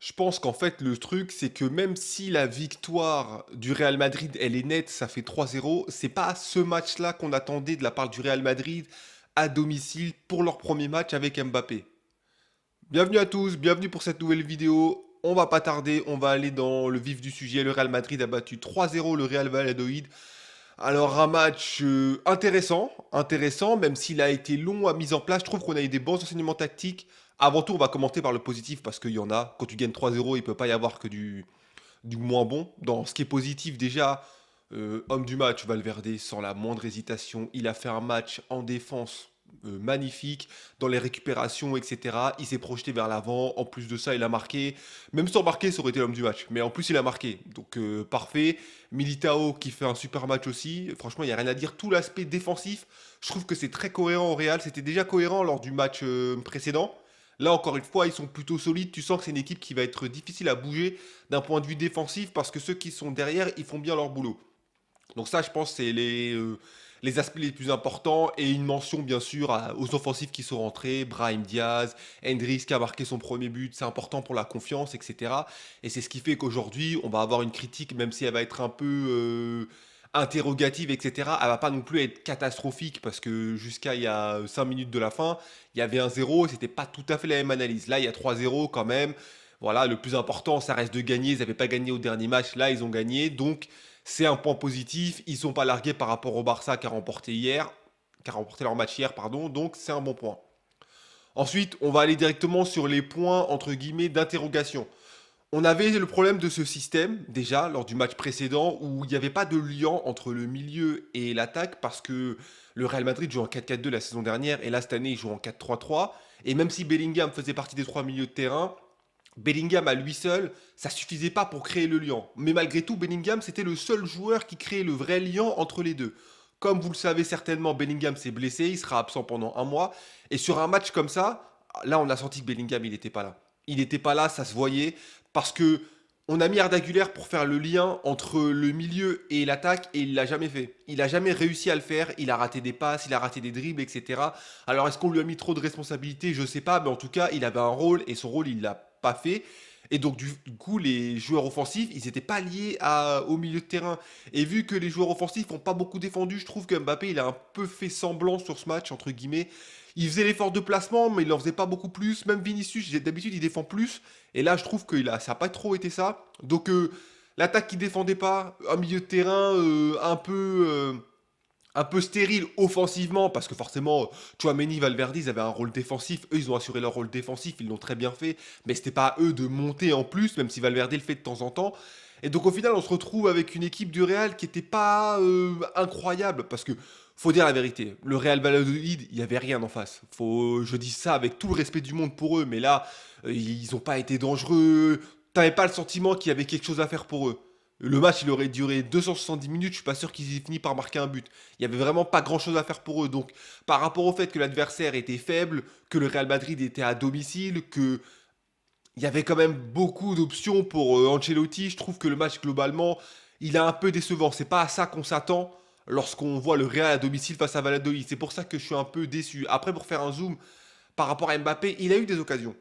Je pense qu'en fait, le truc, c'est que même si la victoire du Real Madrid, elle est nette, ça fait 3-0, c'est pas ce match-là qu'on attendait de la part du Real Madrid à domicile pour leur premier match avec Mbappé. Bienvenue à tous, bienvenue pour cette nouvelle vidéo. On va pas tarder, on va aller dans le vif du sujet. Le Real Madrid a battu 3-0 le Real Valladolid. Alors un match intéressant, même s'il a été long à mise en place. Je trouve qu'on a eu des bons enseignements tactiques. Avant tout, on va commenter par le positif parce qu'il y en a. Quand tu gagnes 3-0, il peut pas y avoir que du moins bon. Dans ce qui est positif, déjà, homme du match, Valverde, sans la moindre hésitation, il a fait un match en défense magnifique, dans les récupérations, etc. Il s'est projeté vers l'avant. En plus de ça, il a marqué. Même sans marquer, ça aurait été l'homme du match. Mais en plus, il a marqué. Donc, parfait. Militao qui fait un super match aussi. Franchement, il n'y a rien à dire. Tout l'aspect défensif, je trouve que c'est très cohérent au Real. C'était déjà cohérent lors du match précédent. Là, encore une fois, ils sont plutôt solides. Tu sens que c'est une équipe qui va être difficile à bouger d'un point de vue défensif parce que ceux qui sont derrière, ils font bien leur boulot. Donc ça, je pense, c'est les aspects les plus importants et une mention bien sûr aux offensifs qui sont rentrés, Brahim Diaz, Hendrix qui a marqué son premier but, c'est important pour la confiance, etc. Et c'est ce qui fait qu'aujourd'hui, on va avoir une critique, même si elle va être un peu interrogative, etc. Elle va pas non plus être catastrophique parce que jusqu'à il y a 5 minutes de la fin, il y avait un 0 et c'était pas tout à fait la même analyse. Là, il y a 3-0 quand même. Voilà, le plus important, ça reste de gagner. Ils n'avaient pas gagné au dernier match, là, ils ont gagné. Donc, c'est un point positif. Ils ne sont pas largués par rapport au Barça qui a remporté leur match hier, pardon. Donc, c'est un bon point. Ensuite, on va aller directement sur les points, entre guillemets, d'interrogation. On avait le problème de ce système, déjà, lors du match précédent, où il n'y avait pas de lien entre le milieu et l'attaque, parce que le Real Madrid joue en 4-4-2 la saison dernière, et là, cette année, il joue en 4-3-3. Et même si Bellingham faisait partie des trois milieux de terrain, Bellingham à lui seul, ça suffisait pas pour créer le lien. Mais malgré tout, Bellingham, c'était le seul joueur qui créait le vrai lien entre les deux. Comme vous le savez certainement, Bellingham s'est blessé, il sera absent pendant un mois. Et sur un match comme ça, là, on a senti que Bellingham, il n'était pas là. Il n'était pas là, ça se voyait, parce que on a mis Arda Güler pour faire le lien entre le milieu et l'attaque, et il l'a jamais fait. Il a jamais réussi à le faire, il a raté des passes, il a raté des dribbles, etc. Alors est-ce qu'on lui a mis trop de responsabilités? Je sais pas, mais en tout cas, il avait un rôle, et son rôle, il l'a pas fait. Et donc, du coup, les joueurs offensifs, ils n'étaient pas liés au milieu de terrain. Et vu que les joueurs offensifs n'ont pas beaucoup défendu, je trouve que Mbappé, il a un peu fait semblant sur ce match, entre guillemets. Il faisait l'effort de placement, mais il n'en faisait pas beaucoup plus. Même Vinicius, d'habitude, il défend plus. Et là, je trouve que ça n'a pas trop été ça. Donc, l'attaque qui défendait pas, un milieu de terrain un peu stérile offensivement, parce que forcément, Chouameni, Valverde, ils avaient un rôle défensif. Eux, ils ont assuré leur rôle défensif, ils l'ont très bien fait. Mais c'était pas à eux de monter en plus, même si Valverde le fait de temps en temps. Et donc, au final, on se retrouve avec une équipe du Real qui était pas incroyable, parce que faut dire la vérité, le Real Valladolid, il y avait rien en face. Je dis ça avec tout le respect du monde pour eux, mais là, ils ont pas été dangereux. T'avais pas le sentiment qu'il y avait quelque chose à faire pour eux. Le match, il aurait duré 270 minutes, je suis pas sûr qu'ils aient fini par marquer un but. Il y avait vraiment pas grand chose à faire pour eux. Donc, par rapport au fait que l'adversaire était faible, que le Real Madrid était à domicile, que il y avait quand même beaucoup d'options pour Ancelotti, je trouve que le match globalement, il est un peu décevant. C'est pas à ça qu'on s'attend lorsqu'on voit le Real à domicile face à Valladolid. C'est pour ça que je suis un peu déçu. Après, pour faire un zoom par rapport à Mbappé, il a eu des occasions.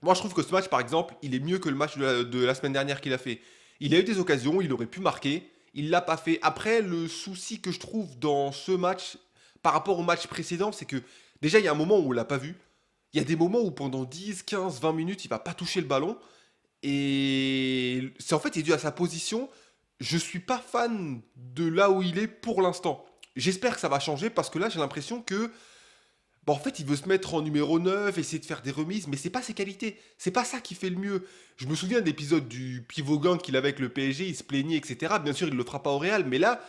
Moi, je trouve que ce match, par exemple, il est mieux que le match de la semaine dernière qu'il a fait. Il a eu des occasions, il aurait pu marquer, il l'a pas fait. Après, le souci que je trouve dans ce match, par rapport au match précédent, c'est que déjà, il y a un moment où on l'a pas vu. Il y a des moments où pendant 10, 15, 20 minutes, il va pas toucher le ballon. Et c'est en fait, c'est dû à sa position. Je suis pas fan de là où il est pour l'instant. J'espère que ça va changer parce que là, j'ai l'impression que en fait, il veut se mettre en numéro 9, essayer de faire des remises, mais c'est pas ses qualités. C'est pas ça qui fait le mieux. Je me souviens d'épisodes du pivot gang qu'il avait avec le PSG, il se plaignait, etc. Bien sûr, il le fera pas au Real, mais là,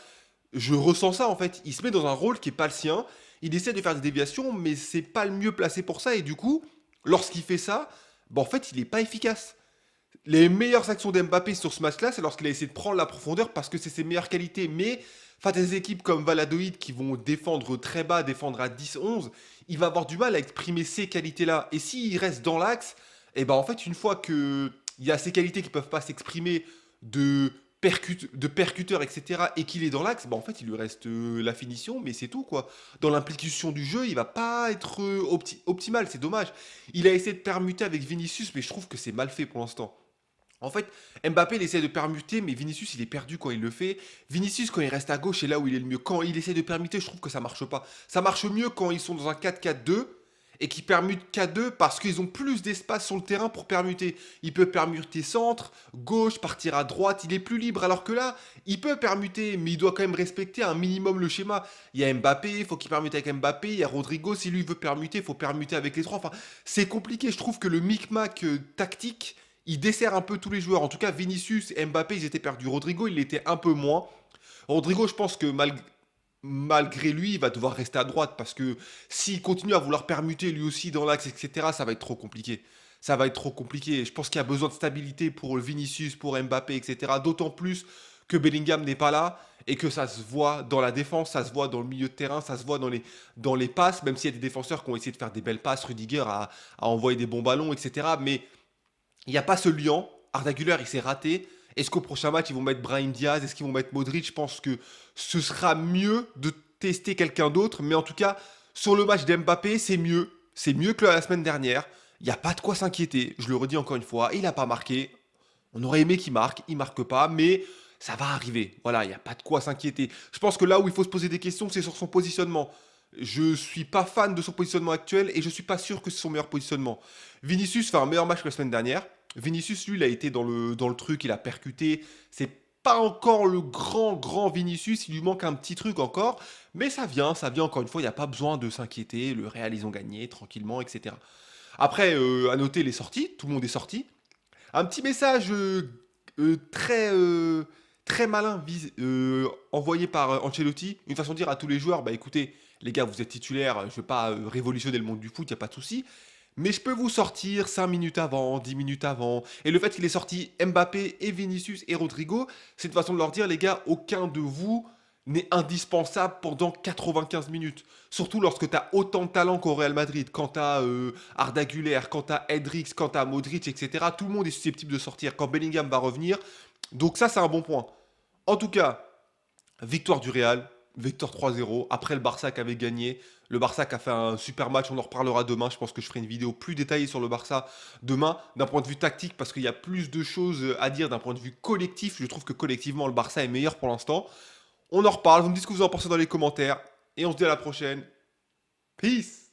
je ressens ça en fait. Il se met dans un rôle qui est pas le sien. Il essaie de faire des déviations, mais c'est pas le mieux placé pour ça. Et du coup, lorsqu'il fait ça, en fait, il est pas efficace. Les meilleures actions d'Mbappé sur ce match-là, c'est lorsqu'il a essayé de prendre la profondeur parce que c'est ses meilleures qualités. Mais face à des équipes comme Valladolid qui vont défendre très bas, défendre à 10-11, il va avoir du mal à exprimer ces qualités-là. Et s'il reste dans l'axe, et ben en fait, une fois que il y a ces qualités qui peuvent pas s'exprimer de de percuteur, etc., et qu'il est dans l'axe, bah en fait, il lui reste la finition, mais c'est tout, quoi. Dans l'implication du jeu, il va pas être optimal, c'est dommage. Il a essayé de permuter avec Vinicius, mais je trouve que c'est mal fait pour l'instant. En fait, Mbappé, il essaie de permuter, mais Vinicius, il est perdu quand il le fait. Vinicius, quand il reste à gauche, c'est là où il est le mieux. Quand il essaie de permuter, je trouve que ça marche pas. Ça marche mieux quand ils sont dans un 4-4-2 et qu'ils permutent 4-2 parce qu'ils ont plus d'espace sur le terrain pour permuter. Il peut permuter centre, gauche, partir à droite, il est plus libre. Alors que là, il peut permuter, mais il doit quand même respecter un minimum le schéma. Il y a Mbappé, il faut qu'il permute avec Mbappé. Il y a Rodrigo, si lui veut permuter, il faut permuter avec les trois. Enfin, c'est compliqué. Je trouve que le micmac tactique il dessert un peu tous les joueurs. En tout cas, Vinicius et Mbappé, ils étaient perdus. Rodrigo, il l'était un peu moins. Rodrigo, je pense que malgré lui, il va devoir rester à droite parce que s'il continue à vouloir permuter lui aussi dans l'axe, etc., ça va être trop compliqué. Ça va être trop compliqué. Je pense qu'il y a besoin de stabilité pour Vinicius, pour Mbappé, etc. D'autant plus que Bellingham n'est pas là et que ça se voit dans la défense, ça se voit dans le milieu de terrain, ça se voit dans les passes, même s'il y a des défenseurs qui ont essayé de faire des belles passes, Rudiger a envoyé des bons ballons, etc. Mais il n'y a pas ce lien. Arda Güler, il s'est raté. Est-ce qu'au prochain match, ils vont mettre Brahim Diaz? Est-ce qu'ils vont mettre Modric? Je pense que ce sera mieux de tester quelqu'un d'autre. Mais en tout cas, sur le match d'Mbappé, c'est mieux. C'est mieux que la semaine dernière. Il n'y a pas de quoi s'inquiéter. Je le redis encore une fois. Il n'a pas marqué. On aurait aimé qu'il marque. Il marque pas. Mais ça va arriver. Voilà, il n'y a pas de quoi s'inquiéter. Je pense que là où il faut se poser des questions, c'est sur son positionnement. Je suis pas fan de son positionnement actuel et je suis pas sûr que c'est son meilleur positionnement. Vinicius fait un meilleur match que la semaine dernière. Vinicius, lui, il a été dans le truc, il a percuté. C'est pas encore le grand Vinicius, il lui manque un petit truc encore. Mais ça vient encore une fois, il n'y a pas besoin de s'inquiéter. Le Real, ils ont gagné tranquillement, etc. Après, à noter les sorties, tout le monde est sorti. Un petit message très malin envoyé par Ancelotti. Une façon de dire à tous les joueurs, bah écoutez, les gars, vous êtes titulaires, je ne vais pas révolutionner le monde du foot, il n'y a pas de souci. Mais je peux vous sortir 5 minutes avant, 10 minutes avant. Et le fait qu'il ait sorti Mbappé et Vinicius et Rodrigo, c'est une façon de leur dire, les gars, aucun de vous n'est indispensable pendant 95 minutes. Surtout lorsque tu as autant de talent qu'au Real Madrid. Quand tu as Arda Güler, quand tu as Hendrix, quand tu as Modric, etc. Tout le monde est susceptible de sortir quand Bellingham va revenir. Donc ça, c'est un bon point. En tout cas, victoire du Real, victoire 3-0. Après le Barça qui avait gagné, le Barça qui a fait un super match, on en reparlera demain. Je pense que je ferai une vidéo plus détaillée sur le Barça demain, d'un point de vue tactique, parce qu'il y a plus de choses à dire d'un point de vue collectif. Je trouve que collectivement, le Barça est meilleur pour l'instant. On en reparle, vous me dites ce que vous en pensez dans les commentaires, et on se dit à la prochaine. Peace!